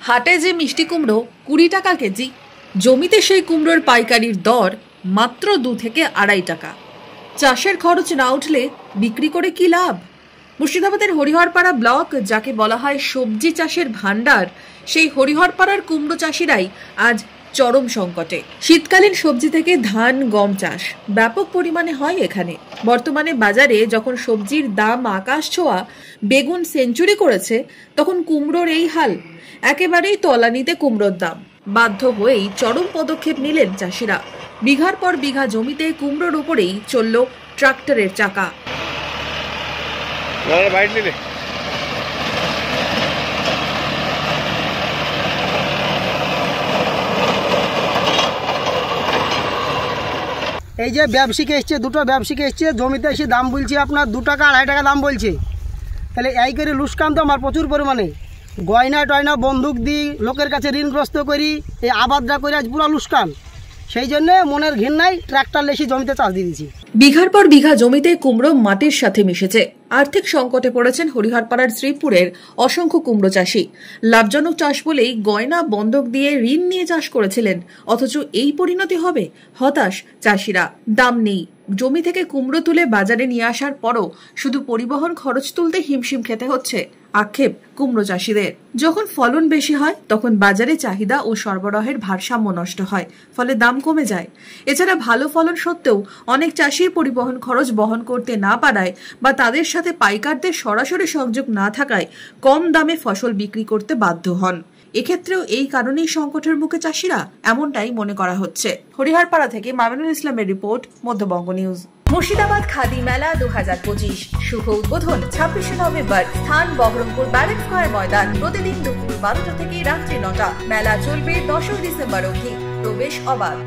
হাটে যে মিষ্টি কুমড়ো 20 টাকা কেজি, জমিতে সেই কুমড়োর পাইকারির দর মাত্র 2 থেকে 2.5 টাকা। চাষের খরচ না উঠলে বিক্রি করে কি লাভ? মুর্শিদাবাদের হরিহরপাড়া ব্লক, যাকে বলা হয় সবজি চাষের ভান্ডার, সেই হরিহরপাড়ার কুমড়ো চাষিরাই আজ চরম সংকটে। শীতকালীন সবজি থেকে ধান, গম চাষ ব্যাপক পরিমাণে হয় এখানে। বর্তমানে বাজারে যখন সবজির দাম আকাশ ছোঁয়া, বেগুন সেঞ্চুরি করেছে, তখন কুমড়োর এই হাল। একেবারেই তলানিতে কুমড়োর দাম। বাধ্য হয়েই চরম পদক্ষেপ নিলেন চাষিরা। বিঘার পর বিঘা জমিতে কুমড়োর উপরেই চলল ট্রাক্টরের চাকা। এই যে ব্যবসায়িক এসছে, দুটো ব্যবসায়িক এসছে, জমিতে এসে দাম বলছে আপনার 2 টাকা 2.5 টাকা দাম বলছে। তাহলে এই করে লুসকান তো আমার প্রচুর পরিমাণে। গয়না টয়না বন্দুক দিই, লোকের কাছে ঋণগ্রস্ত করি, এই আবাদটা করে আজ পুরো লুসকান। সেই জন্য মনের ঘৃণায় ট্রাক্টর লেসি জমিতে চাষ দিয়ে দিয়েছি। বিঘার পর বিঘা জমিতে কুমড়ো মাটির সাথে মিশেছে। আর্থিক সংকটে পড়েছেন হরিহরপাড়ার শ্রীপুরের অসংখ্য কুমড়ো চাষি। লাভজনক চাষ বলেই গয়না বন্ধক দিয়ে ঋণ নিয়ে চাষ করেছিলেন, অথচ এই পরিণতি হবে। হতাশ চাষিরা। দাম নেই। জমি থেকে কুমড়ো তুলে বাজারে নিয়ে আসার পরও শুধু পরিবহন খরচ তুলতে হিমশিম খেতে হচ্ছে। আক্ষেপ কুমড়ো চাষিদের। যখন ফলন বেশি হয়, তখন বাজারে চাহিদা ও সরবরাহের ভারসাম্য নষ্ট হয়, ফলে দাম কমে যায়। এছাড়া ভালো ফলন সত্ত্বেও অনেক চাষি পরিবহন খরচ বহন করতে না পারায় বা তাদের সাথে পাইকারদের সরাসরি সংযোগ না থাকায় কম দামে ফসল বিক্রি করতে বাধ্য হন। এক্ষেত্রেও এই কারণেই সংকটের মুখে চাষিরা, এমনটাই মনে করা হচ্ছে। হরিহরপাড়া থেকে মামিনুল ইসলামের রিপোর্ট, মধ্যবঙ্গ নিউজ। মুর্শিদাবাদ খাদি মেলা 2025 শুভ উদ্বোধন 26শে নভেম্বর। স্থান বহরমপুর ব্যারেক স্কয়ার ময়দান। প্রতিদিন দুপুর 12টা থেকে রাত্রি 9টা। মেলা চলবে 10 ডিসেম্বর অবধি। প্রবেশ অবাধ।